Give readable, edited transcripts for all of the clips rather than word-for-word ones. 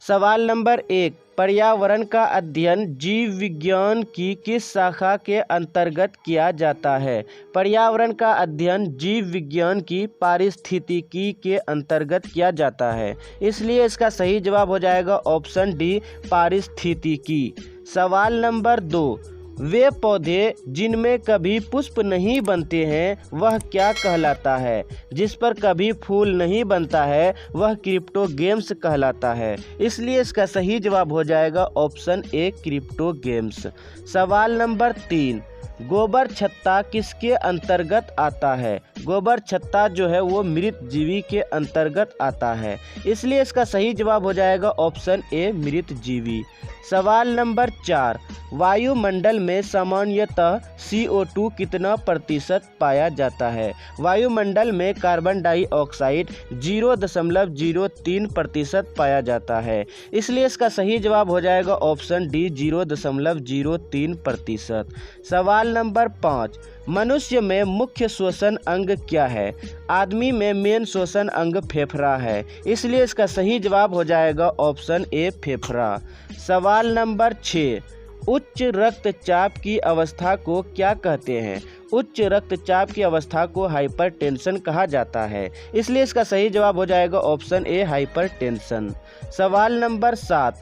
सवाल नंबर 1, पर्यावरण का अध्ययन जीव विज्ञान की किस शाखा के अंतर्गत किया जाता है? पर्यावरण का अध्ययन जीव विज्ञान की पारिस्थितिकी के अंतर्गत किया जाता है, इसलिए इसका सही जवाब हो जाएगा ऑप्शन डी, पारिस्थितिकी। सवाल नंबर 2, वे पौधे जिनमें कभी पुष्प नहीं बनते हैं वह क्या कहलाता है? जिस पर कभी फूल नहीं बनता है वह क्रिप्टोगेम्स कहलाता है, इसलिए इसका सही जवाब हो जाएगा ऑप्शन ए, क्रिप्टोगेम्स। सवाल नंबर 3, गोबर छत्ता किसके अंतर्गत आता है? गोबर छत्ता जो है वो मृत जीवी के अंतर्गत आता है, इसलिए इसका सही जवाब हो जाएगा ऑप्शन ए, मृत जीवी। सवाल नंबर 4, वायुमंडल में सामान्यतः CO2 कितना प्रतिशत पाया जाता है? वायुमंडल में कार्बन डाइऑक्साइड 0.03% पाया जाता है, इसलिए इसका सही जवाब हो जाएगा ऑप्शन डी, 0.03%। सवाल नंबर 5, मनुष्य में मुख्य श्वसन अंग क्या है? आदमी में मेन श्वसन अंग फेफड़ा है, इसलिए इसका सही जवाब हो जाएगा ऑप्शन ए, फेफड़ा। सवाल नंबर 6, उच्च रक्तचाप की अवस्था को क्या कहते हैं? उच्च रक्तचाप की अवस्था को हाइपरटेंशन कहा जाता है, इसलिए इसका सही जवाब हो जाएगा ऑप्शन ए, हाइपरटेंशन। सवाल नंबर 7,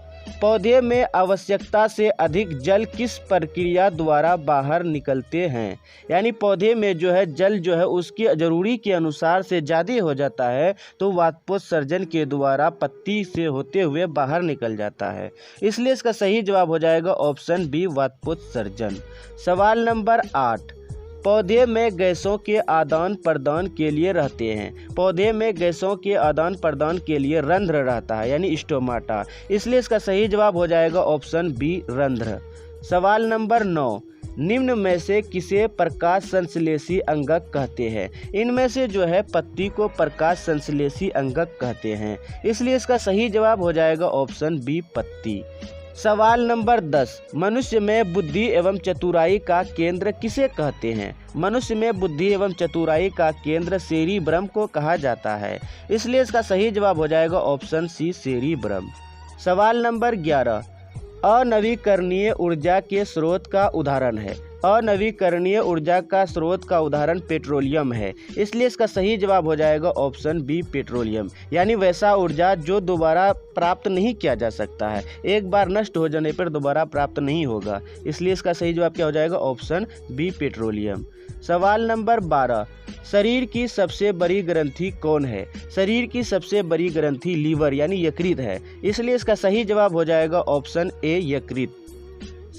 पौधे में आवश्यकता से अधिक जल किस प्रक्रिया द्वारा बाहर निकलते हैं? यानी पौधे में जो है जल जो है उसकी ज़रूरी के अनुसार से ज़्यादा हो जाता है तो वाष्पोत्सर्जन के द्वारा पत्ती से होते हुए बाहर निकल जाता है, इसलिए इसका सही जवाब हो जाएगा ऑप्शन बी, वाष्पोत्सर्जन। सवाल नंबर 8, पौधे में गैसों के आदान प्रदान के लिए रहते हैं। पौधे में गैसों के आदान प्रदान के लिए रंध्र रहता है, यानी स्टोमाटा, इसलिए इसका सही जवाब हो जाएगा ऑप्शन बी, रंध्र। सवाल नंबर 9, निम्न में से किसे प्रकाश संश्लेषी अंगक कहते हैं? इनमें से जो है पत्ती को प्रकाश संश्लेषी अंगक कहते हैं, इसलिए इसका सही जवाब हो जाएगा ऑप्शन बी, पत्ती। सवाल नंबर 10, मनुष्य में बुद्धि एवं चतुराई का केंद्र किसे कहते हैं? मनुष्य में बुद्धि एवं चतुराई का केंद्र सेरिब्रम को कहा जाता है, इसलिए इसका सही जवाब हो जाएगा ऑप्शन सी, सेरिब्रम। सवाल नंबर 11, अनवीकरणीय ऊर्जा के स्रोत का उदाहरण है। अनवीकरणीय ऊर्जा का स्रोत का उदाहरण पेट्रोलियम है, इसलिए इसका सही जवाब हो जाएगा ऑप्शन बी, पेट्रोलियम। यानी वैसा ऊर्जा जो दोबारा प्राप्त नहीं किया जा सकता है, एक बार नष्ट हो जाने पर दोबारा प्राप्त नहीं होगा, इसलिए इसका सही जवाब क्या हो जाएगा ऑप्शन बी, पेट्रोलियम। सवाल नंबर 12, शरीर की सबसे बड़ी ग्रंथि कौन है? शरीर की सबसे बड़ी ग्रंथि लीवर यानी यकृत है, इसलिए इसका सही जवाब हो जाएगा ऑप्शन ए, यकृत।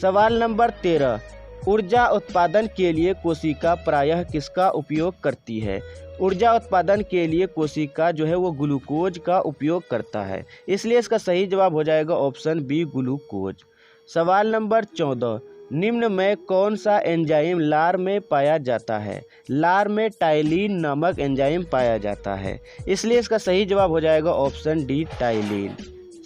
सवाल नंबर 13, ऊर्जा उत्पादन के लिए कोशिका प्रायः किसका उपयोग करती है? ऊर्जा उत्पादन के लिए कोशिका जो है वो ग्लूकोज का उपयोग करता है, इसलिए इसका सही जवाब हो जाएगा ऑप्शन बी, ग्लूकोज। सवाल नंबर 14, निम्न में कौन सा एंजाइम लार में पाया जाता है? लार में टाइलिन नामक एंजाइम पाया जाता है, इसलिए इसका सही जवाब हो जाएगा ऑप्शन डी, टाइलिन।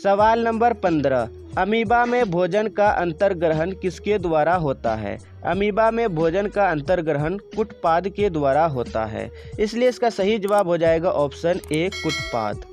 सवाल नंबर 15, अमीबा में भोजन का अंतर्ग्रहण किसके द्वारा होता है? अमीबा में भोजन का अंतर्ग्रहण कुटपाद के द्वारा होता है, इसलिए इसका सही जवाब हो जाएगा ऑप्शन ए, कुटपाद।